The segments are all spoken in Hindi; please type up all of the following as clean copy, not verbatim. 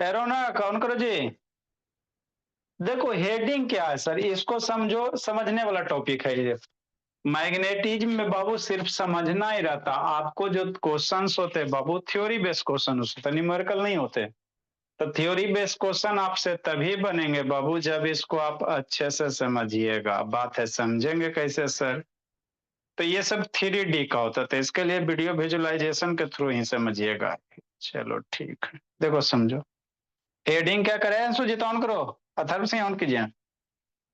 एरो ना कौन करो जी। देखो हेडिंग क्या है सर, इसको समझो, समझने वाला टॉपिक है ये। मैग्नेटिज्म में बाबू सिर्फ समझना ही रहता। आपको जो क्वेश्चंस होते हैं बाबू, थ्योरी बेस्ड क्वेश्चन होते, न्यूमेरिकल नहीं होते। तो थ्योरी बेस्ड क्वेश्चन आपसे तभी बनेंगे बाबू जब इसको आप अच्छे से समझिएगा। बात है समझेंगे कैसे सर? तो ये सब थ्री डी का होता था, इसके लिए वीडियो विजुअलाइजेशन के थ्रू ही समझिएगा। चलो ठीक है, देखो समझो। हेडिंग क्या करे, सुजीत ऑन करो, अथर्व सिंह ऑन कीजिए।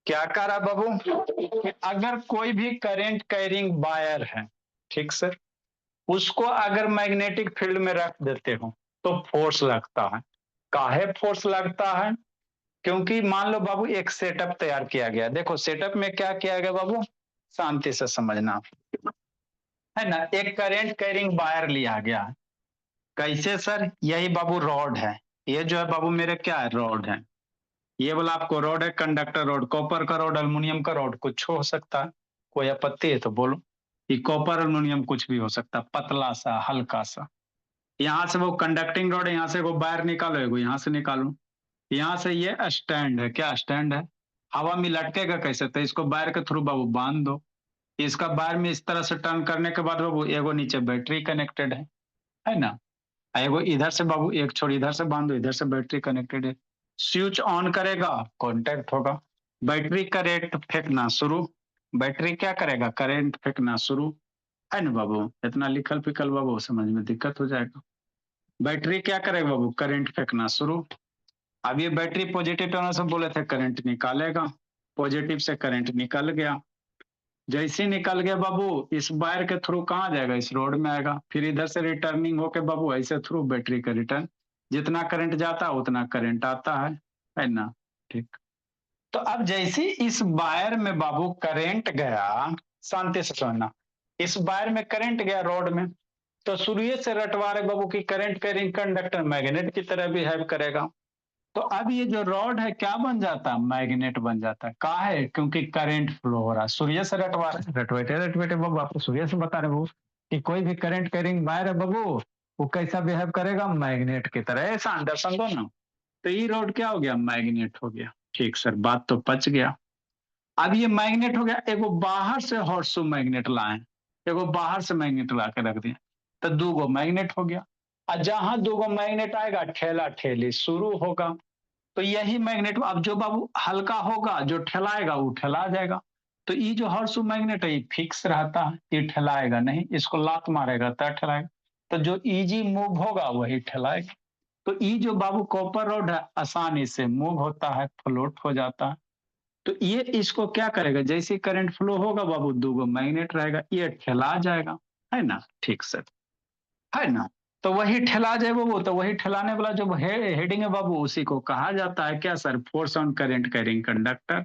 क्या कह रहा बाबू, अगर कोई भी करेंट कैरिंग वायर है, ठीक सर, उसको अगर मैग्नेटिक फील्ड में रख देते हो तो फोर्स लगता है। काहे फोर्स लगता है? क्योंकि मान लो बाबू एक सेटअप तैयार किया गया। देखो सेटअप में क्या किया गया बाबू, शांति से समझना है ना। एक करेंट कैरिंग वायर लिया गया। कैसे सर? यही बाबू रॉड है। ये जो है बाबू मेरे क्या है, रॉड है। ये वाला आपको रॉड है, कंडक्टर रॉड, कॉपर का रॉड, अल्युमिनियम का रॉड, कुछ हो सकता है। कोई आपत्ति है तो बोलो। ये कॉपर अल्युमिनियम कुछ भी हो सकता है, पतला सा हल्का सा। यहाँ से वो कंडक्टिंग रॉड है, यहाँ से वो वायर निकालो, एगो यहाँ से निकालो। यहाँ से ये स्टैंड है, क्या स्टैंड है? हवा में लटकेगा कैसे? तो इसको वायर के थ्रू बाबू बांध दो। इसका वायर में इस तरह से टर्न करने के बाद बाबू एगो नीचे बैटरी कनेक्टेड है ना। एगो इधर से बाबू एक छोर इधर से बांध दो, इधर से बैटरी कनेक्टेड है। स्विच ऑन करेगा, कांटेक्ट होगा। बैटरी करंट फेंकना शुरू। बैटरी क्या करेगा, करंट फेंकना शुरू। है ना बाबू, इतना लिखल फिकल बाबू समझ में दिक्कत हो जाएगा। बैटरी क्या करेगा बाबू, करंट फेंकना शुरू। अब ये बैटरी पॉजिटिव टर्मिनल से बोले थे करंट निकालेगा। पॉजिटिव से करंट निकल गया। जैसे ही निकल गया बाबू, इस वायर के थ्रू कहाँ जाएगा, इस रोड में आएगा। फिर इधर से रिटर्निंग होके बाबू ऐसे थ्रू बैटरी का रिटर्न। जितना करंट जाता है उतना करंट आता है ना। ठीक। तो अब जैसे इस वायर में बाबू करंट गया, शांति से सुनना, इस वायर में करंट गया रॉड में, तो शुरू से रटवा रहे बाबू की करंट कैरिंग कंडक्टर मैग्नेट की तरह बिहेव करेगा। तो अब ये जो रॉड है क्या बन जाता है, मैग्नेट बन जाता है। कहा है, क्योंकि करंट फ्लो हो रहा है। सूर्य से रटवा रहे, रटवेटे रटवेटे बाबू आपको सूर्य से बता रहे बाबू कि कोई भी करंट कैरिंग वायर है बाबू, वो कैसा बिहेव करेगा, मैग्नेट की तरह। ऐसा अंडरस्टैंड दो ना। तो ये रॉड क्या हो गया, मैग्नेट हो गया। ठीक सर, बात तो पच गया। अब ये मैग्नेट हो गया, एगो बाहर से हॉर्सू मैग्नेट लाए, एगो बाहर से मैग्नेट ला के रख दिया, तो दो गो मैग्नेट हो गया। और जहां दो गो मैग्नेट आएगा, ठेला ठेली शुरू होगा। तो यही मैग्नेट अब जो बाबू हल्का होगा, जो ठेलाएगा वो ठेला जाएगा। तो ये जो हॉर्सू मैग्नेट है ये फिक्स रहता है, ये ठेलाएगा नहीं, इसको लात मारेगा तब ठेलाएगा। तो जो इजी मूव होगा वही ठेलाएगा। तो ये जो बाबू कॉपर रॉड है आसानी से मूव होता है, फ्लोट हो जाता है। तो ये इसको क्या करेगा, जैसे करंट फ्लो होगा बाबू, दो गो मैग्नेट रहेगा, ये ठेला जाएगा। है ना, ठीक सर, है ना। तो वही ठेला जाए बाबू, तो वही ठेलाने वाला जो हेडिंग है बाबू, उसी को कहा जाता है क्या sir, force on current carrying conductor.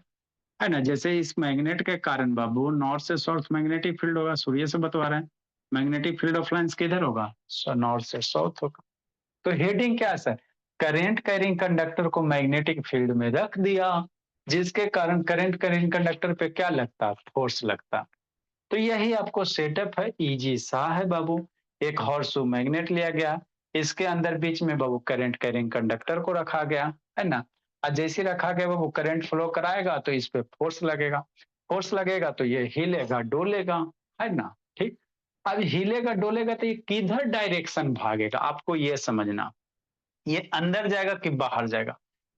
है ना। जैसे इस मैग्नेट के कारण बाबू नॉर्थ से साउथ मैग्नेटिक फील्ड होगा, सूर्य से बतवा रहे हैं। मैग्नेटिक फील्ड ऑफ लाइंस किधर होगा, नॉर्थ से साउथ होगा। तो हेडिंग क्या है सर, करंट कैरिंग कंडक्टर को मैग्नेटिक फील्ड में रख दिया, जिसके कारण करंट कैरिंग कंडक्टर पे क्या लगता, फोर्स लगता। तो यही आपको सेटअप है, इजी सा है बाबू। एक हॉर्सू मैग्नेट लिया गया, इसके अंदर बीच में बाबू करंट कैरिंग कंडक्टर को रखा गया, है ना। और जैसे रखा गया बाबू, करंट फ्लो कराएगा तो इस पे फोर्स लगेगा। फोर्स लगेगा तो ये हिलेगा डोलेगा, है ना। ठीक। अब हिलेगा डोलेगा तो ये किधर डायरेक्शन भागेगा, आपको ये समझना। ये अंदर जाएगा कि बाहर जाएगा।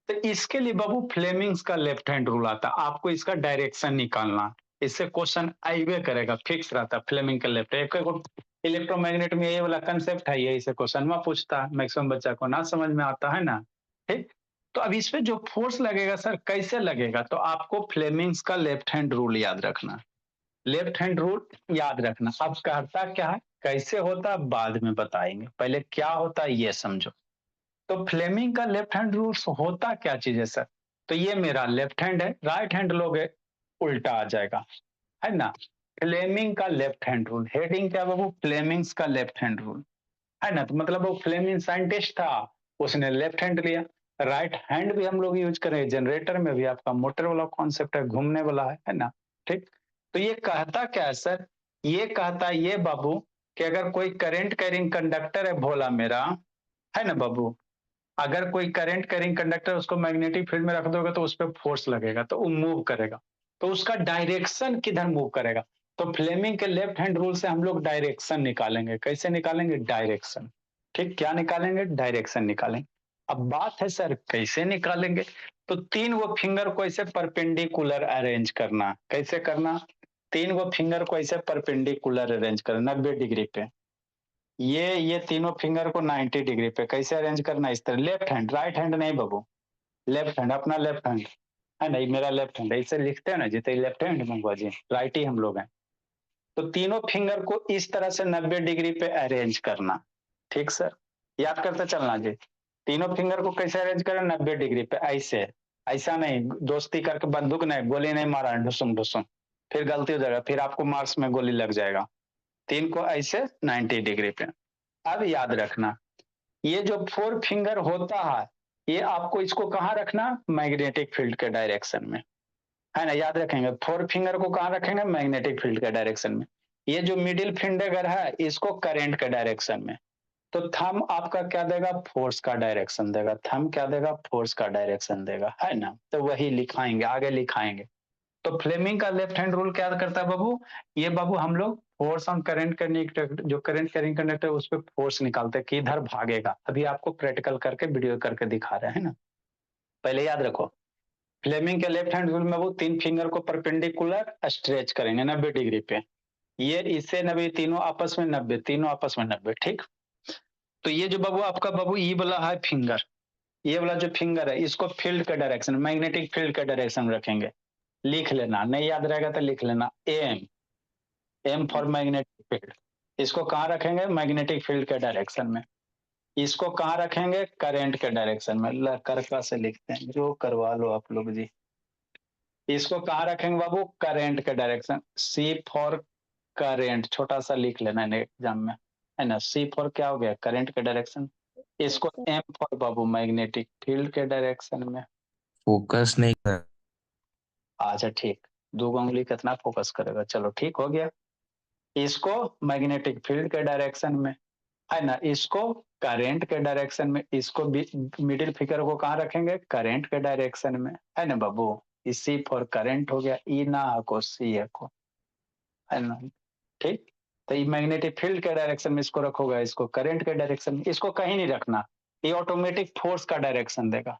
तो इसके लिए बाबू फ्लेमिंग्स का लेफ्ट हैंड रूल आता है, आपको इसका डायरेक्शन निकालना। इससे क्वेश्चन आइवे करेगा, फिक्स रहता है फ्लेमिंग का लेफ्ट। एक इलेक्ट्रोमैग्नेट में ये वाला कंसेप्ट है, यही से क्वेश्चन में पूछता है, मैक्सिमम बच्चा को ना समझ में आता है ना। ठीक। तो अब इस पे जो फोर्स लगेगा सर, कैसे लगेगा, तो आपको फ्लेमिंग्स का लेफ्ट हैंड रूल याद रखना। लेफ्ट हैंड रूल याद रखना। अब कहता क्या है, कैसे होता है बाद में बताएंगे, पहले क्या होता है ये समझो। तो फ्लेमिंग का लेफ्ट हैंड रूल होता क्या चीज है सर, तो ये मेरा लेफ्ट हैंड है, राइट हैंड लोगे उल्टा आ जाएगा, है ना। फ्लेमिंग का लेफ्ट हैंड रूल, हेडिंग क्या बाबू, फ्लेमिंग्स का लेफ्ट हैंड रूल, है ना। तो मतलब वो फ्लेमिंग साइंटिस्ट था, उसने लेफ्ट हैंड लिया। राइट हैंड भी हम लोग यूज करें, जनरेटर में भी आपका मोटर वाला कॉन्सेप्ट है, घूमने वाला है ना। ठीक। तो ये कहता क्या है सर, ये कहता है ये बाबू कि अगर कोई करंट कैरिंग कंडक्टर है भोला मेरा, है ना बाबू, अगर कोई करंट कैरिंग कंडक्टर उसको मैग्नेटिक फील्ड में रख दोगे तो उस पर फोर्स लगेगा तो वो मूव करेगा, तो उसका डायरेक्शन किधर मूव करेगा। तो फ्लेमिंग के लेफ्ट हैंड रूल से हम लोग डायरेक्शन निकालेंगे। कैसे निकालेंगे? डायरेक्शन। ठीक, क्या निकालेंगे? डायरेक्शन निकालेंगे। अब बात है सर कैसे निकालेंगे, तो तीन वो फिंगर को ऐसे परपेंडिकुलर अरेंज करना। कैसे करना? तीन वो फिंगर को ऐसे परपेंडिकुलर अरेंज करना 90 डिग्री पे। ये तीनों फिंगर को 90 डिग्री पे कैसे अरेंज करना? इस तरह, लेफ्ट हैंड, राइट हैंड नहीं बाबू, लेफ्ट हैंड, अपना लेफ्ट हैंड है नहीं, मेरा लेफ्ट हैंड है, इसे लिखते हैं ना जितने लेफ्ट हैंड मंगवा जी, राइट ही हम लोग हैं। तो तीनों फिंगर को इस तरह से 90 डिग्री पे अरेंज करना। ठीक सर, याद करते चलना जी। तीनों फिंगर को कैसे अरेंज करें? 90 डिग्री पे, ऐसे। ऐसा नहीं दोस्ती करके बंदूक नहीं, गोली नहीं मारा ढुसुम ढुसुम, फिर गलती हो जाएगा, फिर आपको मार्क्स में गोली लग जाएगा। तीन को ऐसे 90 डिग्री पे। अब याद रखना, ये जो फोर फिंगर होता है, ये आपको इसको कहाँ रखना? मैग्नेटिक फील्ड के डायरेक्शन में, है ना। याद रखेंगे, फोर फिंगर को कहाँ रखेंगे? मैग्नेटिक फील्ड के डायरेक्शन में। ये जो मिडिल फिंगर है इसको करंट के डायरेक्शन में। तो थंब आपका क्या देगा? फोर्स का डायरेक्शन देगा। थंब क्या देगा? फोर्स का डायरेक्शन देगा, है ना। तो वही लिखाएंगे, आगे लिखाएंगे। तो फ्लेमिंग का लेफ्ट हैंड रूल क्या करता है बाबू? ये बाबू हम लोग फोर्स ऑन करंट कंडक्टर, जो करंट कैरिंग कंडक्टर उस पर फोर्स निकालते हैं, किधर भागेगा। अभी आपको प्रैक्टिकल करके वीडियो करके दिखा रहे हैं ना। पहले याद रखो, फ्लेमिंग के लेफ्ट हैंड रूल में वो तीन फिंगर को परपेंडिकुलर स्ट्रेच करेंगे 90 डिग्री पे। ये इससे 90, तीनों आपस में 90, तीनों आपस में 90। ठीक, तो ये जो बाबू आपका बाबू ये वाला है फिंगर, ये वाला जो फिंगर है इसको फील्ड के डायरेक्शन, मैग्नेटिक फील्ड के डायरेक्शन में रखेंगे। लिख लेना, नहीं याद रहेगा तो लिख लेना, M, M for magnetic field. इसको कहाँ रखेंगे? मैग्नेटिक फील्ड के डायरेक्शन में। इसको कहाँ रखेंगे? करंट के डायरेक्शन में। करका से लिखते हैं, जो करवा लो आप लोग जी। इसको कहाँ रखेंगे बाबू? करंट के डायरेक्शन। सी फॉर करंट, छोटा सा लिख लेना एग्जाम में, है ना। सी फॉर क्या हो गया? करंट के डायरेक्शन। इसको एम फॉर बाबू मैग्नेटिक फील्ड के डायरेक्शन में। फोकस नहीं कर। अच्छा ठीक, दो उंगली कितना फोकस करेगा, चलो ठीक हो गया। इसको मैग्नेटिक फील्ड के डायरेक्शन में, है ना। इसको करंट के डायरेक्शन में। इसको मिडिल फिगर को कहाँ रखेंगे? करंट के डायरेक्शन में, है ना बाबू। सी फॉर करंट हो गया, ई ना को सी को, है ना। ठीक, तो ये मैग्नेटिक फील्ड के डायरेक्शन में इसको रखोगे, इसको करंट के डायरेक्शन में। इसको कहीं नहीं रखना, ये ऑटोमेटिक फोर्स का डायरेक्शन देगा।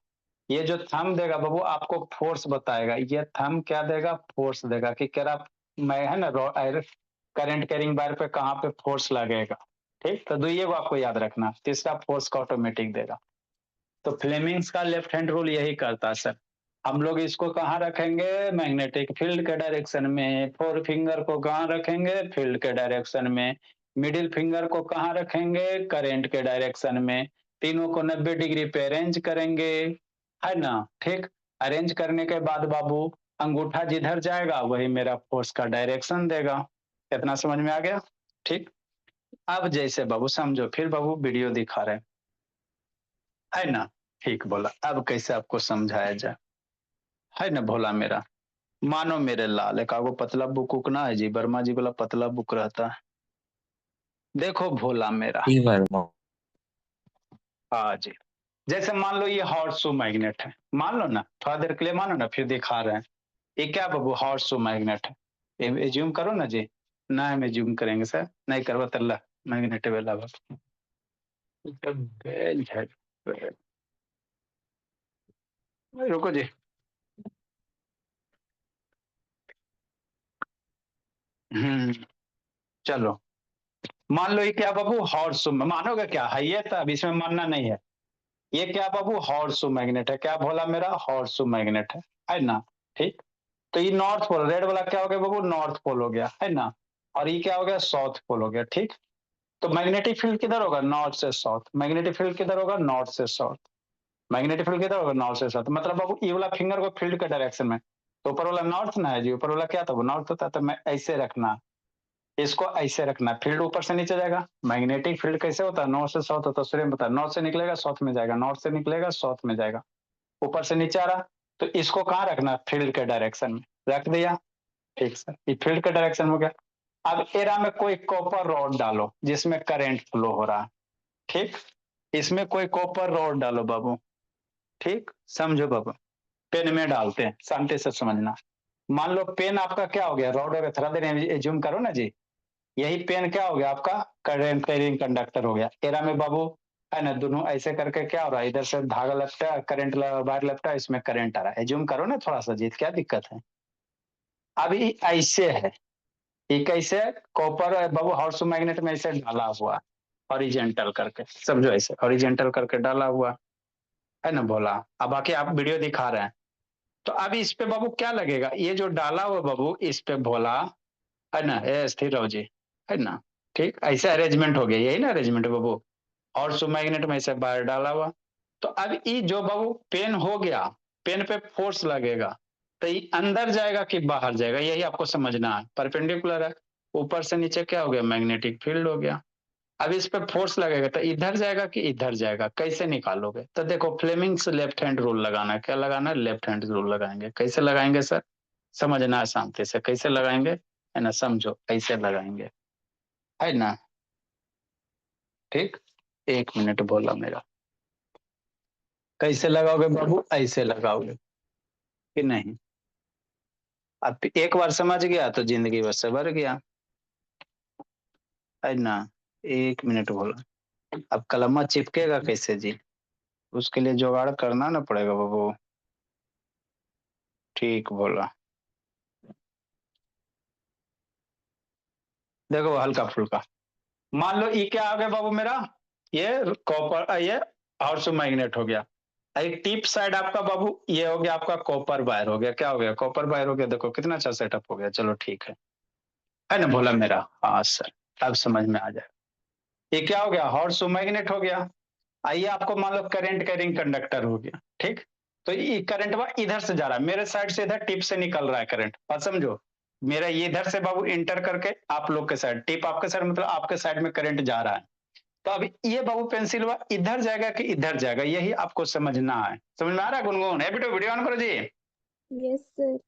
ये जो थंब देगा बाबू आपको फोर्स बताएगा। ये थंब क्या देगा? फोर्स देगा कि क्या मैं, है ना, करंट कैरिंग वायर पे कहाँ पे फोर्स लगेगा। ठीक, तो ये को आपको याद रखना। तीसरा फोर्स का ऑटोमेटिक देगा। तो फ्लेमिंग्स का लेफ्ट हैंड रूल यही करता है सर। हम लोग इसको कहाँ रखेंगे? मैग्नेटिक फील्ड के डायरेक्शन में। फोर फिंगर को कहाँ रखेंगे? फील्ड के डायरेक्शन में। मिडिल फिंगर को कहाँ रखेंगे? करंट के डायरेक्शन में। तीनों को 90 डिग्री पे अरेंज करेंगे, है ना। ठीक, अरेंज करने के बाद बाबू अंगूठा जिधर जाएगा वही मेरा फोर्स का डायरेक्शन देगा। कितना समझ में आ गया? ठीक, अब जैसे बाबू समझो, फिर बाबू वीडियो दिखा रहे हैं, है ना। ठीक बोला, अब कैसे आपको समझाया जाए, है ना भोला मेरा। मानो मेरे लाल, एक आगो पतला बुक उक ना है जी, वर्मा जी वाला पतला बुक रहता है। देखो भोला मेरा, ठीक बार हाँ जी। जैसे मान लो ये हॉर्सो मैग्नेट है, मान लो ना, थोड़ा देर के लिए मानो ना, फिर दिखा रहे हैं। ये क्या बाबू? हॉर्सो मैग्नेट है। एज्यूम करो ना जी, ना हम एज्यूम करेंगे सर, नहीं करवा तल्ला मैग्नेट वाला बाबू। बेल है, रुको जी। चलो, मान लो ये क्या बाबू? हॉर्सो, मानोगे क्या है ये? तो अब इसमें मानना नहीं है। ये क्या बाबू? हॉर्सो मैग्नेट है। क्या भोला मेरा? हॉर्सो मैग्नेट है ना। ठीक, तो ये नॉर्थ पोल, रेड वाला क्या हो गया बाबू? नॉर्थ पोल हो गया, है ना। और ये क्या हो गया? साउथ पोल हो गया। ठीक, तो मैग्नेटिक फील्ड किधर होगा? नॉर्थ से साउथ। मैग्नेटिक फील्ड किधर होगा? नॉर्थ से साउथ। मैग्नेटिक फील्ड किधर होगा? नॉर्थ से साउथ। मतलब बाबू ये वाला फिंगर को फील्ड के डायरेक्शन में, तो ऊपर वाला नॉर्थ ना है जी, ऊपर वाला क्या था? वो नॉर्थ होता है। तो मैं ऐसे रखना, इसको ऐसे रखना। फील्ड ऊपर से नीचे जाएगा। मैग्नेटिक फील्ड कैसे होता है? नॉर्थ से साउथ होता है, सूर्य में होता है। नॉर्थ से निकलेगा साउथ में जाएगा, नॉर्थ से निकलेगा साउथ में जाएगा, ऊपर से नीचे आ रहा। तो इसको कहाँ रखना? फील्ड के डायरेक्शन में रख दिया। ठीक सर, ये फील्ड के डायरेक्शन हो गया। अब एरा में कोई कॉपर रॉड डालो जिसमें करंट फ्लो हो रहा है। ठीक, इसमें कोई कॉपर रॉड डालो बाबू, ठीक, समझो बाबू, पेन में डालते हैं, शांति से समझना। मान लो पेन आपका क्या हो गया, रॉड हो गया, थोड़ा देर एज्यूम करो ना जी, यही पेन क्या हो गया आपका, करंट कैरिंग कंडक्टर हो गया। एरा में बाबू है ना, दोनों ऐसे करके क्या हो रहा है, इधर से धागा लपटा, करंट वायर लपटा, इसमें करंट आ रहा है, एज्यूम करो ना थोड़ा सा जीत, क्या दिक्कत है। अभी ऐसे है, ये कैसे, कॉपर बाबू हाउस मैग्नेट में ऐसे डाला हुआ, हॉरिजेंटल करके समझो, ऐसे हॉरिजेंटल करके डाला हुआ है ना बोला। अब बाकी आप वीडियो दिखा रहे हैं, तो अब इस पे बाबू क्या लगेगा, ये जो डाला हुआ बाबू इस पे भोला है ना, ए स्थिर रहो जी, है ना, ठीक, ऐसे अरेंजमेंट हो गया, यही ना अरेंजमेंट बाबू, और मैग्नेट में ऐसे बाहर डाला हुआ। तो अब ये जो बाबू पेन हो गया, पेन पे फोर्स लगेगा, तो ये अंदर जाएगा कि बाहर जाएगा, यही आपको समझना है। परपेंडिकुलर है, ऊपर से नीचे क्या हो गया, मैग्नेटिक फील्ड हो गया। अब इस पे फोर्स लगेगा तो इधर जाएगा कि इधर जाएगा, कैसे निकालोगे, तो देखो फ्लेमिंग्स लेफ्ट हैंड रूल लगाना है, क्या लगाना है, लेफ्ट हैंड रूल लगाएंगे। कैसे लगाएंगे सर, समझना है शांति से, कैसे लगाएंगे है ना, समझो कैसे लगाएंगे, है ना, ठीक, 1 मिनट बोला मेरा, कैसे लगाओगे बाबू, ऐसे लगाओगे कि नहीं। अब एक बार समझ गया तो जिंदगी बस से भर गया, है ना। 1 मिनट बोला, अब कलमा चिपकेगा कैसे जी, उसके लिए जुगाड़ करना ना पड़ेगा बाबू, ठीक बोला। देखो हल्का फुल्का, मान लो ये क्या आ गया बाबू मेरा, ये कॉपर, ये हाउस मैग्नेट हो गया। एक टिप साइड आपका बाबू ये हो गया आपका कॉपर वायर हो गया, क्या हो गया, कॉपर वायर हो गया। देखो कितना अच्छा सेटअप हो गया, चलो ठीक है ना बोला मेरा, हाँ सर, अब समझ में आ जाए। ये क्या हो गया, हॉर्स मैग्नेट हो गया। आइए आपको मान लो करंट कैरिंग कंडक्टर हो गया, ठीक। तो ये करंट वा इधर से जा रहा है, मेरे साइड से इधर टिप से निकल रहा है करंट, बात समझो। मेरा ये इधर से बाबू इंटर करके आप लोग के साइड, टिप आपके साइड मतलब आपके साइड में करंट जा रहा है। तो अभी ये बाबू पेंसिल वा इधर जाएगा कि इधर जाएगा, यही आपको समझना है। समझ में आ रहा है गुनगुन, है बेटो, वीडियो ऑन करो जी। Yes sir.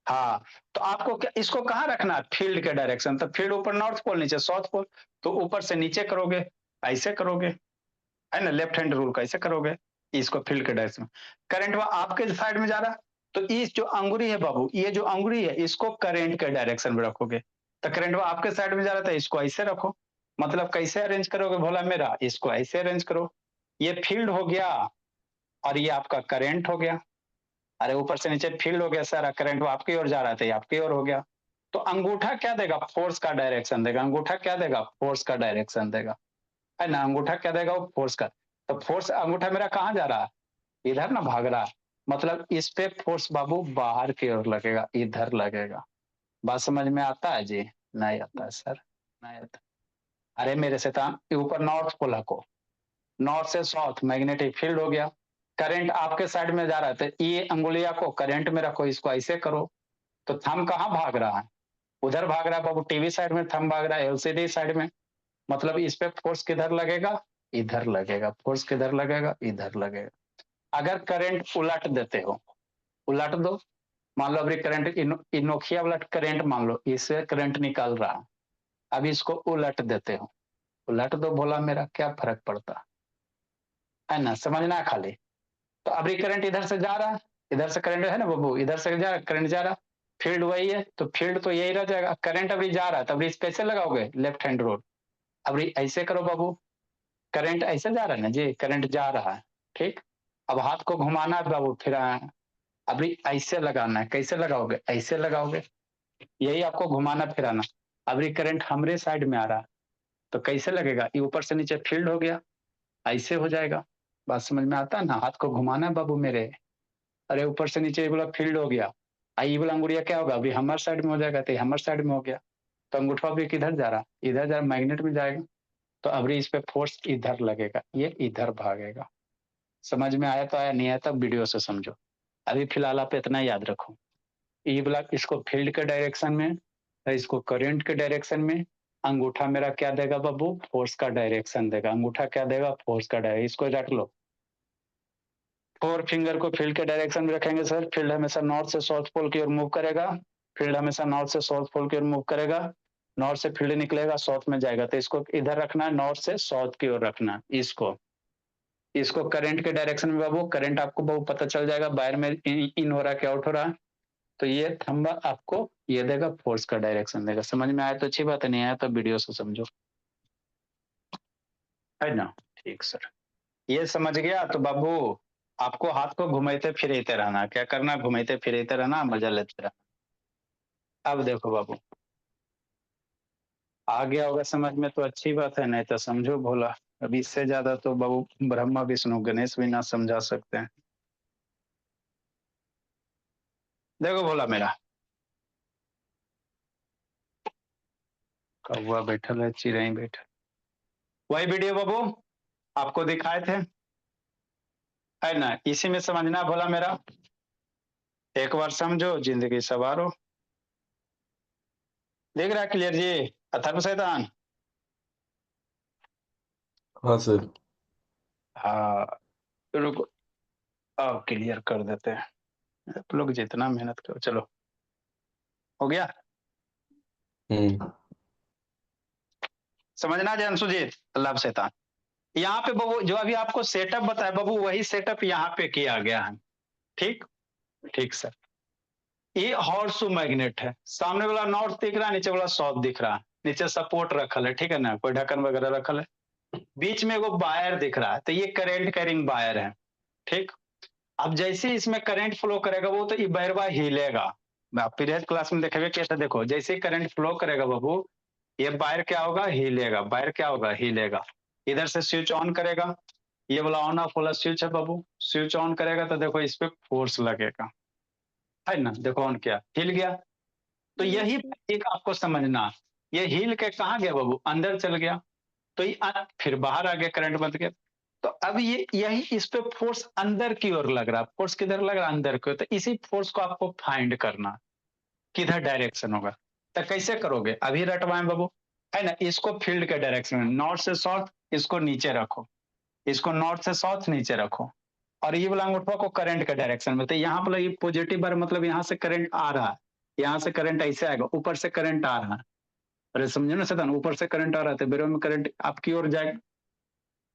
हाँ, तो आपको क्या, इसको कहाँ रखना है, फील्ड के डायरेक्शन, तो फील्ड ऊपर नॉर्थ पोल, नीचे साउथ पोल, तो ऊपर से नीचे करोगे, ऐसे करोगे, है ना, लेफ्ट हैंड रूल कैसे करोगे, इसको फील्ड के डायरेक्शन। करंट वह आपके साइड में जा रहा है, तो इस जो अंगुरी है बाबू, ये जो अंगुरी है इसको करंट के डायरेक्शन में रखोगे, तो करंट वह आपके साइड में जा रहा था, इसको ऐसे रखो। मतलब कैसे अरेंज करोगे भोला मेरा, इसको ऐसे अरेंज करो, ये फील्ड हो गया और ये आपका करंट हो गया। अरे ऊपर से नीचे फील्ड हो गया सारा, करंट वो आपकी ओर जा रहा था, ये आपकी ओर हो गया। तो अंगूठा क्या देगा, फोर्स का डायरेक्शन देगा, अंगूठा क्या देगा, फोर्स का डायरेक्शन देगा, है ना, अंगूठा क्या देगा, वो फोर्स का। तो फोर्स अंगूठा मेरा कहाँ जा रहा है, इधर ना भाग रहा है, मतलब इस पे फोर्स बाबू बाहर की ओर लगेगा, इधर लगेगा। बात समझ में आता है जी, नहीं आता है सर, नहीं आता। अरे मेरे से था ऊपर नॉर्थ पोल को, नॉर्थ से साउथ मैग्नेटिक फील्ड हो गया, करंट आपके साइड में जा रहा है, तो ये अंगुलिया को करंट में रखो, इसको ऐसे करो, तो थंब कहाँ भाग रहा है, उधर भाग रहा है बाबू, टीवी साइड में थंब भाग रहा है, एलसीडी साइड में। मतलब इस पे फोर्स किधर लगेगा, इधर लगेगा, फोर्स किधर लगेगा, इधर लगेगा। अगर करंट उलट देते हो, उलट दो, मान लो अभी करंट इनोखिया उलट करंट मान लो, इससे करंट निकल रहा है, अब इसको उलट देते हो, उलट दो बोला मेरा, क्या फर्क पड़ता है ना, समझना है खाली। तो अभी करंट इधर से जा रहा है, इधर से करंट है ना बाबू, इधर से जा करंट जा रहा, फील्ड वही है, तो फील्ड तो यही रह जाएगा, करंट अभी जा रहा है, तो अभी कैसे लगाओगे, लेफ्ट हैंड रोड। अभी ऐसे करो बाबू, करंट ऐसे जा रहा है ना जी, करंट जा रहा है, ठीक। अब हाथ को घुमाना है बाबू, फिर अभी ऐसे लगाना है, कैसे लगाओगे, ऐसे लगाओगे, यही आपको घुमाना फिराना। अभी करंट हमरे साइड में आ रहा है, तो कैसे लगेगा, ये ऊपर से नीचे फील्ड हो गया, ऐसे हो जाएगा। बात समझ में आता है ना, हाथ को घुमाना है बाबू मेरे, अरे ऊपर से नीचे ये बोला फील्ड हो गया, आई बोला अंगुड़िया क्या होगा, अभी हमारे साइड में हो जाएगा, तो हमारे साइड में हो गया, तो अंगूठा भी किधर जा रहा, इधर जा रहा, मैग्नेट में जाएगा, तो अभी इस पे फोर्स इधर लगेगा, ये इधर भागेगा। समझ में आया तो आया, नहीं आया तो वीडियो से समझो। अभी फिलहाल आप इतना याद रखो, ई ब्लॉक इसको फील्ड के डायरेक्शन में, इसको करंट के डायरेक्शन में, अंगूठा मेरा क्या देगा बाबू, फोर्स का डायरेक्शन देगा, अंगूठा क्या देगा, फोर्स का डायरेक्शन, इसको रख लो। फोर फिंगर को फील्ड के डायरेक्शन में रखेंगे सर, फील्ड हमेशा नॉर्थ से साउथ पोल की ओर मूव करेगा, फील्ड हमेशा नॉर्थ से साउथ पोल की ओर मूव करेगा। नॉर्थ से फील्ड निकलेगा साउथ में जाएगा, तो इसको इधर रखना है, नॉर्थ से साउथ की ओर रखना इसको। इसको करंट के डायरेक्शन में बाबू, करंट आपको बाबू पता चल जाएगा वायर में इन हो रहा है कि आउट हो रहा है। तो ये थंबा आपको ये देगा, फोर्स का डायरेक्शन देगा। समझ में आया तो अच्छी बात है, नहीं आया तो वीडियो से समझो, है ना। ठीक सर, ये समझ गया तो बाबू आपको हाथ को घुमाते फिरते रहना, क्या करना, घुमाते फिरते रहना, मजा लेते रहना। अब देखो बाबू आ गया होगा समझ में तो अच्छी बात है, नहीं तो समझो भोला। अब इससे ज्यादा तो बाबू ब्रह्मा विष्णु गणेश भी ना समझा सकते हैं। देखो भोला मेरा, कौवा बैठल है, चिड़ै बैठल, वही वीडियो बाबू आपको दिखाए थे, है ना। इसी में समझना भोला मेरा, एक बार समझो जिंदगी सवारो। देख रहा क्लियर जी, अथर्व शैतान। हाँ सर। हाँ, तो रुको, अब क्लियर कर देते हैं। आप लोग जितना मेहनत करो, चलो हो गया। समझना जय सुजीत, अल्लाह शैतान। यहाँ पे बाबू जो अभी आपको सेटअप बताया बाबू, वही सेटअप यहाँ पे किया गया है। ठीक, ठीक सर। ये हॉर्सू मैग्नेट है, सामने वाला नॉर्थ दिख रहा है, नीचे वाला साउथ दिख रहा है, नीचे सपोर्ट रखल है, ठीक है ना, कोई ढक्कन वगैरह रखल है, बीच में वो वायर दिख रहा है, तो ये करंट कैरिंग वायर है। ठीक, अब जैसे इसमें करंट फ्लो करेगा वो, तो ये वायरवा हिलेगा। आप प्रीवियस क्लास में देखेंगे कैसे, देखो जैसे करंट फ्लो करेगा बाबू, ये वायर क्या होगा, हिलेगा, वायर क्या होगा, हिलेगा। इधर से स्विच ऑन करेगा, ये वाला ऑन ऑफ वाला स्विच है बाबू, स्विच ऑन करेगा तो देखो इस पे फोर्स लगेगा, है ना। देखो ऑन किया, हिल गया। तो यही एक आपको समझना, ये हिल के कहाँ गया बाबू, अंदर चल गया, तो ये फिर बाहर आ गया, करंट बंद गया। तो अब ये यही इस पे फोर्स अंदर की ओर लग रहा है, फोर्स किधर लग रहा है, अंदर की ओर। तो इसी फोर्स को आपको फाइंड करना, किधर डायरेक्शन होगा। तो कैसे करोगे, अभी रटवाएं बाबू, है ना। इसको फील्ड के डायरेक्शन में, नॉर्थ से साउथ, इसको नीचे रखो, इसको नॉर्थ से साउथ नीचे रखो, और ये वाला अंगूठा को करंट के डायरेक्शन में। तो यहाँ पर ये पॉजिटिव बार मतलब यहाँ से करंट आ रहा है, यहाँ से करंट ऐसे आएगा, ऊपर से करंट आ रहा है। अरे समझो ना सदन, ऊपर से करंट आ रहा है तो बेरो में करंट आपकी ओर जाएगा,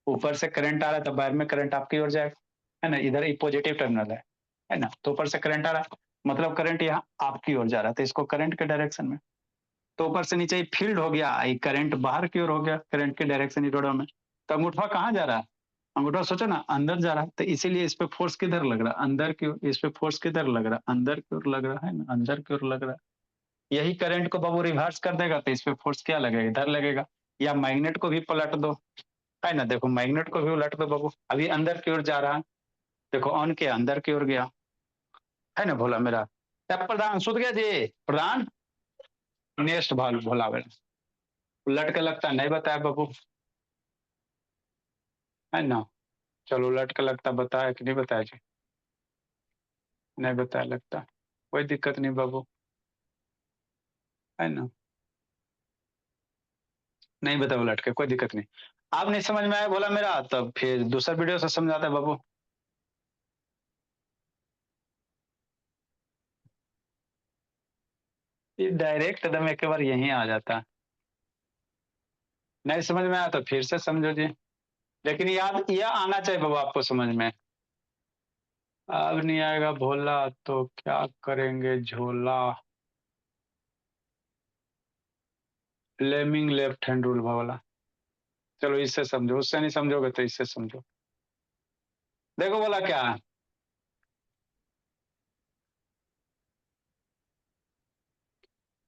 ऊपर से करंट आ रहा है तो बाहर में करंट आपकी ओर जाएगा, है ना। इधर ये पॉजिटिव टर्मिनल है ना, तो ऊपर से करंट आ रहा है, मतलब करंट यहाँ आपकी ओर जा रहा है, तो इसको करंट के डायरेक्शन में। तो ऊपर से नीचे फील्ड हो गया, ये करंट बाहर की ओर हो गया, करंट के डायरेक्शन इधर में। तो अंगूठा कहाँ जा रहा है, अंगूठा सोचो ना अंदर जा रहा है, तो इसीलिए इस पे फोर्स किधर लग रहा है, अंदर की ओर। इस पे फोर्स किधर लग रहा है, अंदर की ओर लग रहा है ना, अंदर की ओर लग रहा है। यही करंट को बाबू रिवर्स कर देगा, तो इस पे फोर्स क्या लगेगा, इधर लगेगा। या मैग्नेट को भी पलट दो, है ना, देखो मैग्नेट को भी उलट दो बाबू, अभी अंदर की ओर जा रहा है, देखो ऑन किया, अंदर की ओर गया, है ना भोला मेरा। क्या प्रधान सुध गया जी, प्रधान नेक्स्ट भाल भोला मेरा, उलट के लगता नहीं बताया बाबू, है ना। चलो उलट के लगता बताया कि नहीं बताया जी, नहीं बताया लगता, कोई दिक्कत नहीं बाबू, है ना, नहीं बताया उलट के, कोई दिक्कत नहीं। आप नहीं समझ में आया बोला मेरा, तब फिर दूसरा वीडियो से समझाता है बाबू। ये डायरेक्ट एकदम एक बार यहीं आ जाता है, नहीं समझ में आया तो फिर से समझो जी, लेकिन याद यह आना चाहिए बाबू आपको समझ में। अब नहीं आएगा भोला तो क्या करेंगे झोला। फ्लेमिंग लेफ्ट हैंड रूल वाला, चलो इससे समझो, उससे नहीं समझोगे तो इससे समझो। देखो बोला क्या है,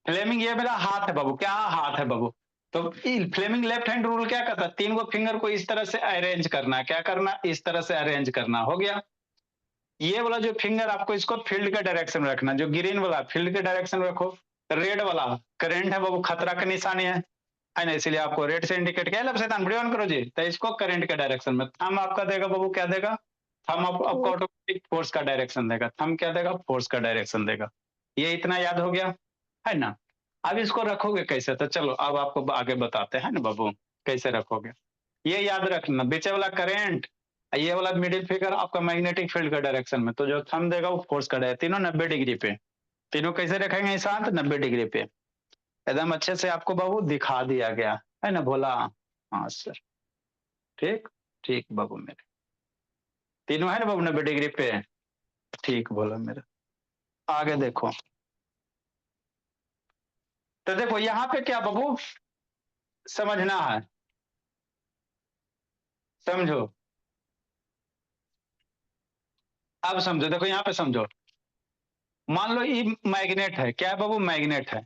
फ्लेमिंग ये मेरा हाथ है बाबू, क्या हाथ है बाबू। तो फ्लेमिंग लेफ्ट हैंड रूल क्या कहता है, तीन गो फिंगर को इस तरह से अरेंज करना, क्या करना, इस तरह से अरेंज करना, हो गया। ये वाला जो फिंगर आपको इसको फील्ड के डायरेक्शन में रखना, जो ग्रीन वाला फील्ड के डायरेक्शन में रखो, रेड वाला करंट है बाबू, खतरा का निशानी है ना, इसलिए आपको रेड से इंडिकेट किया। लब शैतान वीडियो ऑन करो जी, तो इसको करंट के डायरेक्शन में, थंब आपका देगा बाबू, क्या देगा, थंब आपको ऑटोमेटिक फोर्स का डायरेक्शन देगा, थंब क्या देगा, फोर्स का डायरेक्शन देगा। ये इतना याद हो गया, है ना। अब इसको रखोगे कैसे, तो चलो अब आपको आगे बताते हैं ना बाबू, कैसे रखोगे। ये याद रखना, बीचे वाला करेंट, ये वाला मिडिल फिगर आपका मैग्नेटिक फील्ड का डायरेक्शन में, तो जो थंब देगा वो फोर्स का डायरेक्शन, तीनों 90 डिग्री पे, तीनों कैसे रखेंगे साथ, 90 डिग्री पे। एकदम अच्छे से आपको बाबू दिखा दिया गया है ना भोला। हाँ सर, ठीक ठीक बाबू मेरे, तीनों है ना बाबू 90 डिग्री पे, ठीक बोला मेरा। आगे देखो, तो देखो यहाँ पे क्या बाबू समझना है, समझो, अब समझो, देखो यहाँ पे समझो, मान लो ये मैग्नेट है, क्या है बाबू मैग्नेट है,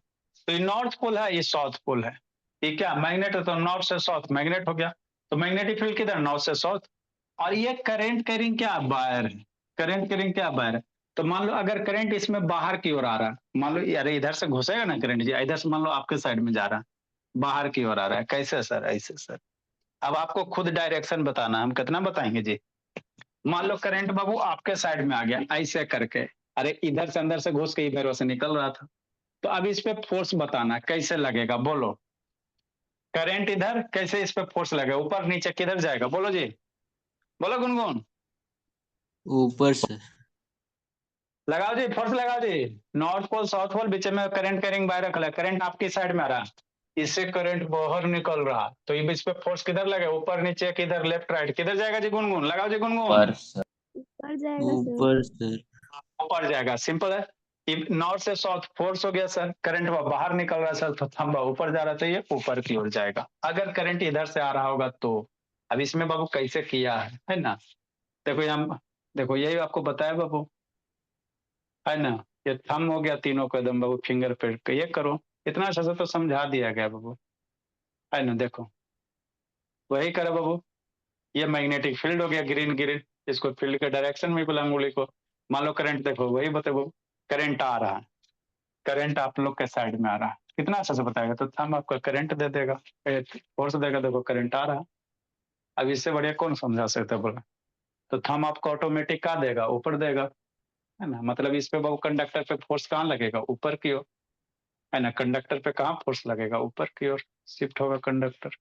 तो ये नॉर्थ पोल है, ये साउथ पोल है, ये क्या मैग्नेट है, तो नॉर्थ से साउथ मैग्नेट हो गया, तो मैग्नेटिक फील्ड किधर नॉर्थ से साउथ, और ये करंट कैरिंग क्या वायर है, करंट कैरिंग क्या वायर है, तो मान लो अगर करंट इसमें बाहर की ओर आ रहा है, मान लो अरे इधर से घुसेगा ना करंट जी, इधर से मान लो आपके साइड में जा रहा है, बाहर की ओर आ रहा है, कैसे सर, ऐसे सर, अब आपको खुद डायरेक्शन बताना है, हम कितना बताएंगे जी, मान लो करंट बाबू आपके साइड में आ गया ऐसे करके, अरे इधर से अंदर से घुस के इधर से निकल रहा था, तो अब इस पे फोर्स बताना कैसे लगेगा, बोलो, करंट इधर कैसे इस पे फोर्स लगेगा, ऊपर नीचे किधर जाएगा, बोलो जी, बोलो गुनगुन, ऊपर से। लगाओ जी फोर्स लगाओ जी, नॉर्थ पोल साउथ पोल बीच में करंट कैरिंग वायर रखा है, करंट आपकी साइड में आ रहा है, इससे करंट बाहर निकल रहा, तो ये इस पे फोर्स किधर लगेगा, ऊपर नीचे किधर लेफ्ट राइट किधर जाएगा जी गुनगुन, लगाओ जी गुनगुन, ऊपर सर। ऊपर जाएगा सर। ऊपर सर। ऊपर जाएगा, सिंपल है, नॉर्थ से साउथ फोर्स हो गया सर, करंट बाहर निकल रहा है सर, तो थंबा ऊपर जा रहा, तो ये ऊपर की ओर जाएगा, अगर करंट इधर से आ रहा होगा तो, अब इसमें बाबू कैसे किया है ना, देखो यहाँ, देखो यही आपको बताया बाबू, है ना, ये थंब हो गया तीनों को एकदम बाबू, फिंगर पे ये करो, इतना अच्छा से तो समझा दिया गया बाबू, है ना, देखो वही करो बाबू, ये मैग्नेटिक फील्ड हो गया ग्रीन ग्रीन, इसको फील्ड के डायरेक्शन में बोला अंगुली को, मान लो करंट देखो वही बताओ बाबू, करंट आ रहा है, करंट आप लोग के साइड में आ रहा है, कितना अच्छा से बताएगा, तो थंब आपका करंट दे देगा, फोर्स देगा, देखो करंट आ रहा है, अब इससे बढ़िया कौन समझा सकता है बोला, तो थंब आपको ऑटोमेटिक कहा देगा, ऊपर देगा, है ना, मतलब इस पे बाबू कंडक्टर पे फोर्स कहाँ लगेगा, ऊपर की ओर, है ना, कंडक्टर पे कहाँ फोर्स लगेगा, ऊपर की ओर शिफ्ट होगा कंडक्टर,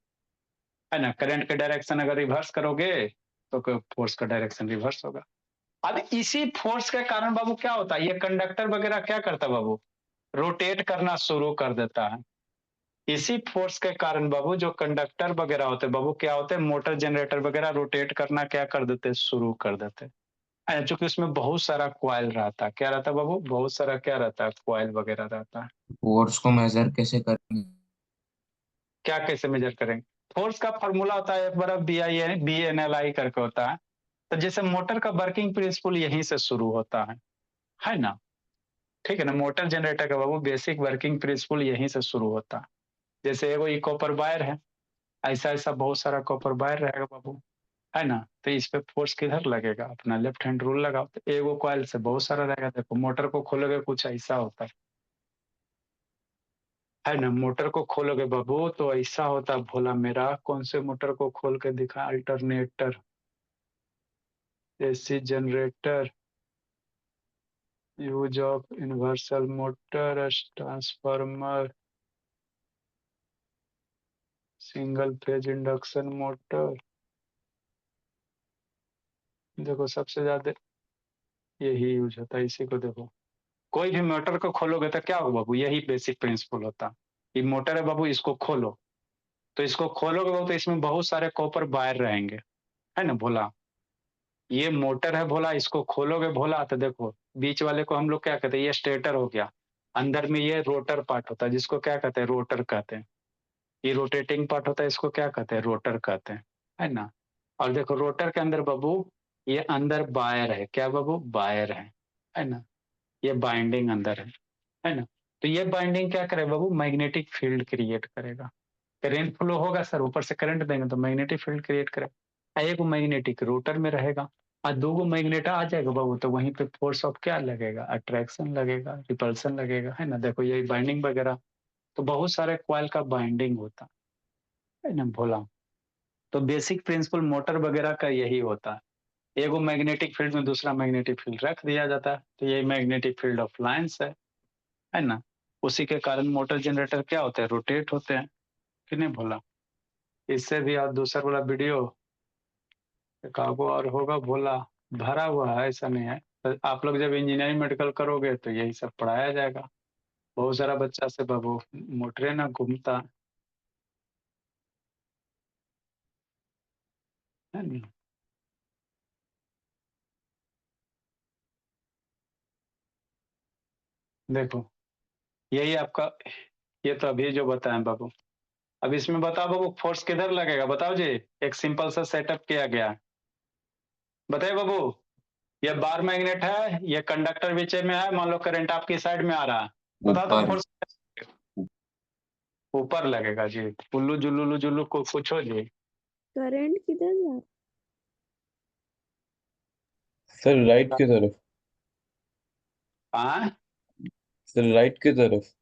है ना, करंट के डायरेक्शन अगर रिवर्स करोगे तो फोर्स का डायरेक्शन रिवर्स होगा, अब इसी फोर्स के कारण बाबू क्या होता है, ये कंडक्टर वगैरह क्या करता है बाबू, रोटेट करना शुरू कर देता है, इसी फोर्स के कारण बाबू जो कंडक्टर वगैरह होते हैं बाबू क्या होते हैं, मोटर जनरेटर वगैरह रोटेट करना क्या कर देते हैं, शुरू कर देते हैं, चूंकि उसमें बहुत सारा क्वाइल रहता है, क्या रहता है बाबू, बहुत सारा क्या रहता है, क्वाइल वगैरह रहता है, फोर्स को मेजर कैसे करेंगे? क्या कैसे मेजर करेंगे, फोर्स का फॉर्मूला होता है एक बार BNLI करके होता है, तो जैसे मोटर का वर्किंग प्रिंसिपल यहीं से शुरू होता है ना, ठीक है ना, मोटर जनरेटर का बाबू बेसिक वर्किंग प्रिंसिपल यहीं से शुरू होता है, जैसे एगो ये कॉपर वायर है, ऐसा ऐसा बहुत सारा कॉपर वायर रहेगा बाबू, है ना, तो इस पे फोर्स किधर लगेगा, अपना लेफ्ट हैंड रूल लगाओ, तो एगो कॉइल से बहुत सारा रहेगा, देखो मोटर को खोलोगे कुछ ऐसा होता है ना, मोटर को खोलोगे बाबू तो ऐसा होता है भोला मेरा, कौन से मोटर को खोल के दिखा, alternator, AC generator, use of universal motor, transformer, single phase induction motor, देखो सबसे ज्यादा यही यूज होता है, इसी को देखो, कोई भी मोटर को खोलोगे तो क्या होगा बाबू, यही बेसिक प्रिंसिपल होता है, ये मोटर है बाबू, इसको खोलो, तो इसको खोलोगे बाबू तो इसमें बहुत सारे कॉपर वायर रहेंगे, है ना भोला, ये मोटर है भोला, इसको खोलोगे भोला तो देखो बीच वाले को हम लोग क्या कहते हैं, ये स्टेटर हो गया, अंदर में ये रोटर पार्ट होता है, जिसको क्या कहते हैं, रोटर कहते हैं, ये रोटेटिंग पार्ट होता है, इसको क्या कहते हैं, रोटर कहते हैं, है ना, और देखो रोटर के अंदर बाबू ये अंदर वायर है, क्या बाबू वायर है ना, ये बाइंडिंग अंदर है ना, तो ये बाइंडिंग क्या करेगा बाबू, मैग्नेटिक फील्ड क्रिएट करेगा, करंट फ्लो होगा सर, ऊपर से करंट देंगे तो मैग्नेटिक फील्ड क्रिएट करेगा, एक मैग्नेटिक रोटर में रहेगा, और दो गो मैग्नेट आ जाएगा बाबू, तो वहीं पे फोर्स ऑफ क्या लगेगा, अट्रैक्शन लगेगा, रिपल्सन लगेगा, है ना, देखो यही बाइंडिंग वगैरह, तो बहुत सारे क्वाइल का बाइंडिंग होता है ना भोला, तो बेसिक प्रिंसिपल मोटर वगैरह का यही होता है, एगो मैग्नेटिक फील्ड में दूसरा मैग्नेटिक फील्ड रख दिया जाता है, तो यही मैग्नेटिक फील्ड ऑफ लाइन्स है ना, उसी के कारण मोटर जनरेटर क्या होते हैं, रोटेट होते हैं, कि नहीं भोला, इससे भी और दूसरा वाला वीडियो कागो और होगा भोला, भरा हुआ है, ऐसा नहीं है, तो आप लोग जब इंजीनियरिंग मेडिकल करोगे तो यही सब पढ़ाया जाएगा, बहुत सारा बच्चा से बाबू मोटरे ना घूमता है नहीं। देखो यही आपका, ये तो अभी जो बताएं बाबू। अब इसमें बताओ बाबू फोर्स किधर लगेगा, बताओ जी। एक सिंपल सा सेटअप किया गया, बताइए बाबू। ये बार मैग्नेट है, ये कंडक्टर नीचे में है, मान लो करंट आपकी साइड में आ रहा है, बताओ तो ऊपर फोर्स ऊपर लगेगा जी। उल्लू जुल्लू जुल्लू को पूछो जी। करंट किधर जा रहा सर राइट की तरफ। हाँ सर राइट की तरफ।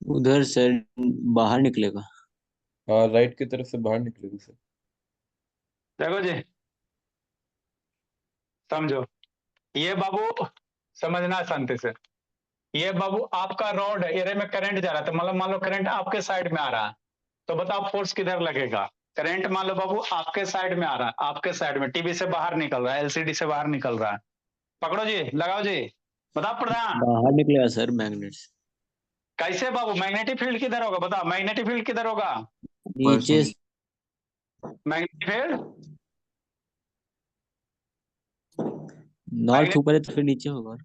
उधर सर बाहर निकलेगा। हाँ राइट की तरफ से बाहर निकलेगी सर। देखो जी, समझो ये बाबू, समझना शांति से। ये बाबू आपका रॉड एरे में करंट जा रहा है, तो मतलब मान लो करंट आपके साइड में आ रहा है, तो बताओ फोर्स किधर लगेगा। करंट मान लो बाबू आपके साइड में आ रहा है, आपके साइड में टीवी से बाहर निकल रहा है, एलसीडी से बाहर निकल रहा है, पकड़ो जी, लगाओ जी, बताओ प्रधान। बाहर निकलेगा सर मैग्नेट से। कैसे बाबू, मैग्नेटिक फील्ड किधर होगा, बताओ मैग्नेटिक फील्ड किधर होगा। नीचे से- मैग्नेटिक फील्ड नॉर्थ ऊपर है तो फिर नीचे होगा।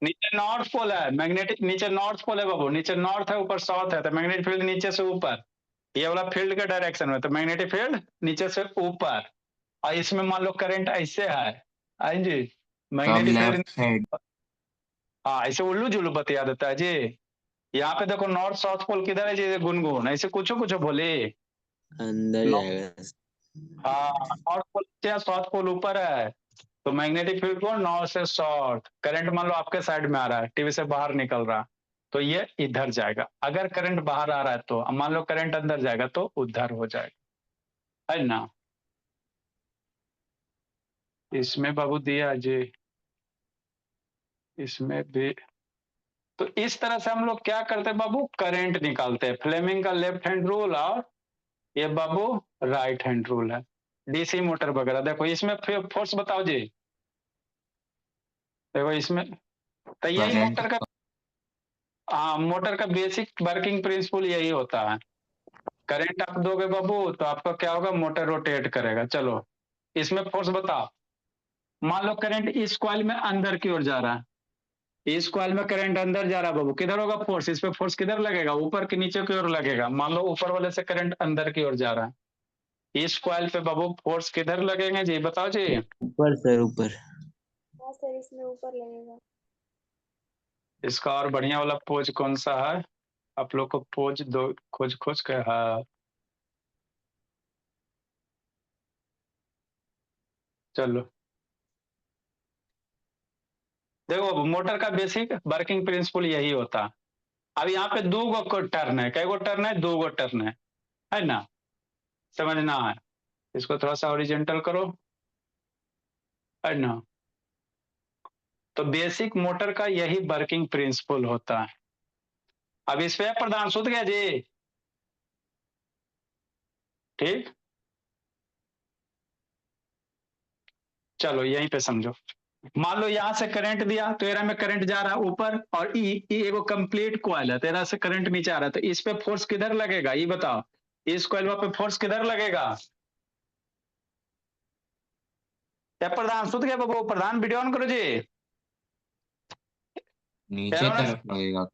नीचे नॉर्थ पोल है, मैग्नेटिक नीचे नॉर्थ पोल है बाबू, नीचे नॉर्थ है ऊपर साउथ है, तो मैग्नेटिक फील्ड नीचे से ऊपर, ये वाला फील्ड के डायरेक्शन में, तो मैग्नेटिक फील्ड नीचे से ऊपर। और इसमें मान लो करंट ऐसे है, आई जी, मैग्नेटिक फील्ड, लेफ्ट साइड। हाँ ऐसे उल्लू जुल्लू बतिया देता है जी। यहाँ पे देखो नॉर्थ साउथ पोल किधर है जी, गुनगुन ऐसे कुछ कुछ बोले। अंदर जाएगा। हाँ नॉर्थ पोल नीचे है, साउथ पोल ऊपर है, तो मैग्नेटिक फील्ड को नॉर्थ से साउथ, करंट मान लो आपके साइड में आ रहा है, टीवी से बाहर निकल रहा, तो ये इधर जाएगा। अगर करंट बाहर आ रहा है तो मान लो करंट अंदर जाएगा तो उधर हो जाएगा, है ना। इसमें बाबू दिया जी, इसमें भी। तो इस तरह से हम लोग क्या करते हैं बाबू, करंट निकालते हैं। फ्लेमिंग का लेफ्ट हैंड रूल और ये बाबू राइट हैंड रूल है, डीसी मोटर वगैरह। देखो इसमें फोर्स बताओ जी, देखो इसमें तो यही करंट मोटर का, हाँ मोटर का बेसिक वर्किंग प्रिंसिपल यही होता है। करंट आप दोगे बाबू तो आपका क्या होगा, मोटर रोटेट करेगा। चलो इसमें फोर्स बताओ। मान लो करंट इस कॉइल में अंदर की ओर जा रहा है, इस कॉइल में करंट अंदर जा रहा है बाबू, किधर होगा फोर्स, इस पे फोर्स किधर लगेगा, ऊपर के नीचे की ओर लगेगा। मान लो ऊपर वाले से करंट अंदर की ओर जा रहा है, इस कॉइल पे बाबू फोर्स किधर लगेंगे जी, बताओ जी। ऊपर सर ऊपर। हाँ सर, इसमें ऊपर लगेगा। इसका और बढ़िया वाला पोज कौन सा है, आप लोग को पोज दो, खोज खोज के, हाँ चलो देखो मोटर का बेसिक वर्किंग प्रिंसिपल यही होता है। अब यहाँ पे दो गो टर्न है, कई गो टर्न है, दो गो टर्न है ना, समझना है। इसको थोड़ा सा ओरिजेंटल करो, है ना। तो बेसिक मोटर का यही वर्किंग प्रिंसिपल होता है। अब इस पे प्रधान सुध गया जी, ठीक, चलो यहीं पे समझो। मान लो यहां से करंट दिया, तो एरा में करंट जा रहा है ऊपर, और एगो कंप्लीट कॉइल है, तेरा से करंट नीचे आ रहा है, तो इस पे फोर्स किधर लगेगा ये बताओ, इस कॉइल पे फोर्स किधर लगेगा। या प्रधान सुध गया बाबू, प्रधान वीडियो ऑन करो जी। नीचे तरफ लगेगा।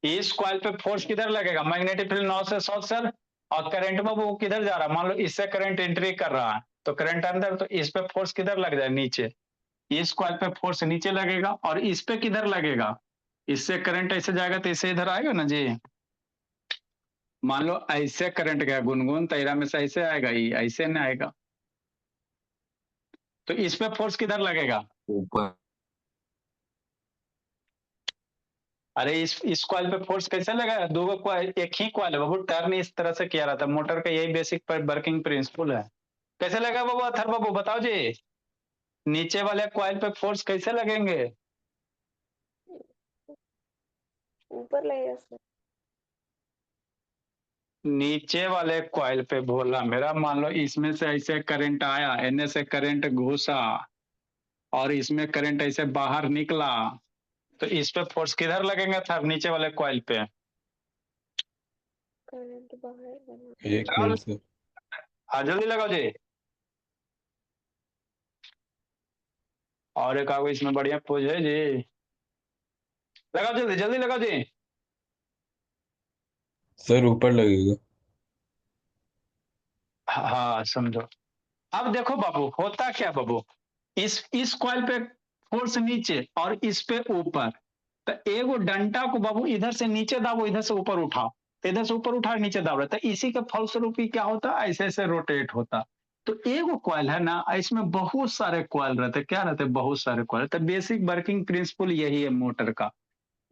इस कॉइल पे फोर्स किधर लगेगा, मैग्नेटिक फील्ड नॉर्थ से साउथ सर, और करंट में वो किधर जा रहा है, मान लो इससे करंट एंट्री कर रहा है, तो करंट अंदर, तो इस पे फोर्स किधर लग जाए, नीचे। इस कॉइल पे फोर्स नीचे लगेगा, और इस पे किधर लगेगा, इससे करंट ऐसे जाएगा तो इससे इधर आएगा ना जी। मान लो ऐसे करंट गया गुनगुन, तैरा में से ऐसे आएगा, ये ऐसे नहीं आएगा, तो इस पे फोर्स किधर लगेगा। ऊपर। अरे इस कॉइल पे फोर्स कैसे लगा, दो कॉइल, एक ही कॉइल है बाबू, टर्न इस तरह से किया रहता है, मोटर का यही बेसिक वर्किंग प्रिंसिपल है। कैसे लगा बाबू, अथर बाबू बताओ जी, नीचे वाले कॉइल पे फोर्स कैसे लगेंगे। ऊपर लगेगा सर। नीचे वाले कॉइल पे भोला मेरा, मान लो इसमें से ऐसे करंट आया, एन से करंट घुसा, और इसमें करंट ऐसे बाहर निकला, तो इस पे फोर्स किधर लगेंगे था नीचे वाले कॉइल पे? करंट बाहर बना। एक मिनट सर। हाँ जल्दी लगाओ जी। और एक आगे इसमें बढ़िया पोज है जी, लगाओ जल्दी जल्दी लगाओ जी। सर ऊपर लगेगा। हाँ समझो। अब देखो बाबू होता क्या बाबू, इस कॉइल पे फोर्स नीचे और इस पे ऊपर, तो एगो डंडा को बाबू इधर से नीचे दाबो, इधर से ऊपर उठाओ, तो इधर से ऊपर उठा नीचे दाब रहा था, इसी के फलस्वरूप ही क्या होता, ऐसे ऐसे रोटेट होता। तो एगो कॉइल है ना, इसमें बहुत सारे कॉइल रहते, क्या रहते, बहुत सारे कॉइल। तो बेसिक वर्किंग प्रिंसिपल यही है मोटर का।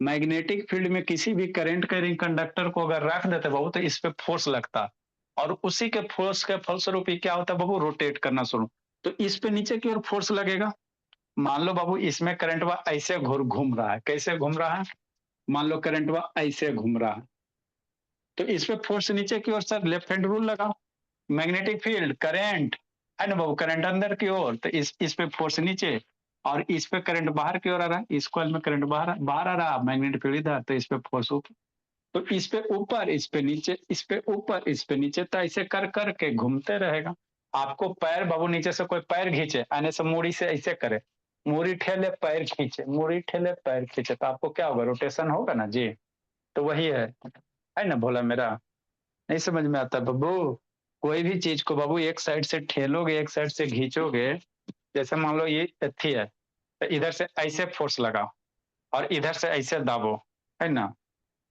मैग्नेटिक फील्ड में किसी भी करंट कैरिंग कंडक्टर को अगर रख देते बाबू, तो इस पे फोर्स लगता, और उसी के फोर्स के फलस्वरूप ही क्या होता है बाबू, रोटेट करना शुरू। तो इस पे नीचे की ओर फोर्स लगेगा। मान लो बाबू इसमें करंट वा ऐसे घूम रहा है, कैसे घूम रहा है, मान लो करंट वा ऐसे घूम रहा है, तो इस पे फोर्स नीचे की ओर, सर लेफ्ट हैंड रूल लगाओ। मैग्नेटिक फील्ड करंट है ना बाबू, करंट अंदर की ओर, तो इस पे फोर्स नीचे, और इस पे करंट बाहर की ओर आ रहा है, इस कॉइल में करंट बाहर आ रहा, मैग्नेटिक फील्ड इधर, तो इस पे फोर्स ऊपर। तो इस पे ऊपर, इस पे नीचे, इस पे ऊपर, इस पे नीचे, तो ऐसे कर कर के घूमते रहेगा। आपको पैर बाबू नीचे से कोई पैर खींचे, आने से मूड़ी से ऐसे करे, मूड़ी ठेले पैर खींचे, मूड़ी ठेले पैर खींचे, तो आपको क्या होगा, रोटेशन होगा ना जी। तो वही है ना भोला मेरा, नहीं समझ में आता बाबू। कोई भी चीज को बाबू एक साइड से ठेलोगे, एक साइड से खींचोगे, जैसे मान लो ये अच्छी है, तो इधर से ऐसे फोर्स लगाओ और इधर से ऐसे दाबो, है ना,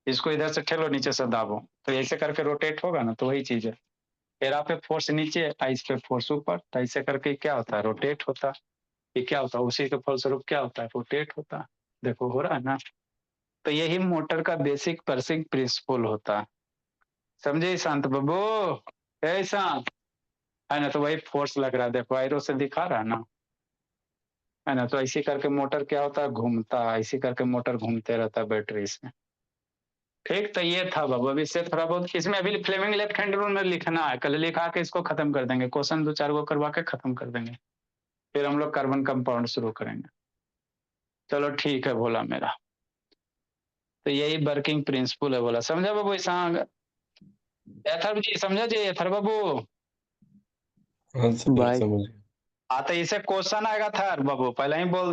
इसको इधर से ठेलो, नीचे से दाबो, तो ऐसे करके रोटेट होगा ना, तो वही चीज है। एरा पे फोर्स नीचे, आइस पे फोर्स ऊपर, तो ऐसे करके क्या होता है, रोटेट होता है। ये क्या होता है, उसी के फलस्वरूप क्या होता है, रोटेट होता है। देखो हो रहा है ना। तो यही मोटर का बेसिक पर्सिंग प्रिंसिपल होता है, समझे शांत बाबू, है शांत, है ना। तो वही फोर्स लग रहा है, देखो एरो से दिखा रहा है ना, है ना। तो ऐसे करके मोटर क्या होता है, घूमता है, ऐसे करके मोटर घूमते रहता है बैटरी से। ठीक, तो ये था बाबू। अभी से थोड़ा बहुत इसमें अभी फ्लेमिंग लेफ्ट हैंड रूल में लिखना है, कल लिखा के इसको खत्म कर देंगे, क्वेश्चन 2-4 को करवा के खत्म कर देंगे, फिर हम लोग कार्बन कंपाउंड शुरू करेंगे। चलो ठीक है भोला मेरा, तो यही वर्किंग प्रिंसिपल है बोला, समझा बाबू ऐसा। एथर जी समझा जी, एथर बाबू। हाँ सर बाय। समझ गया। हाँ तो इसे क्वेश्चन आएगा था बाबू, पहले ही बोल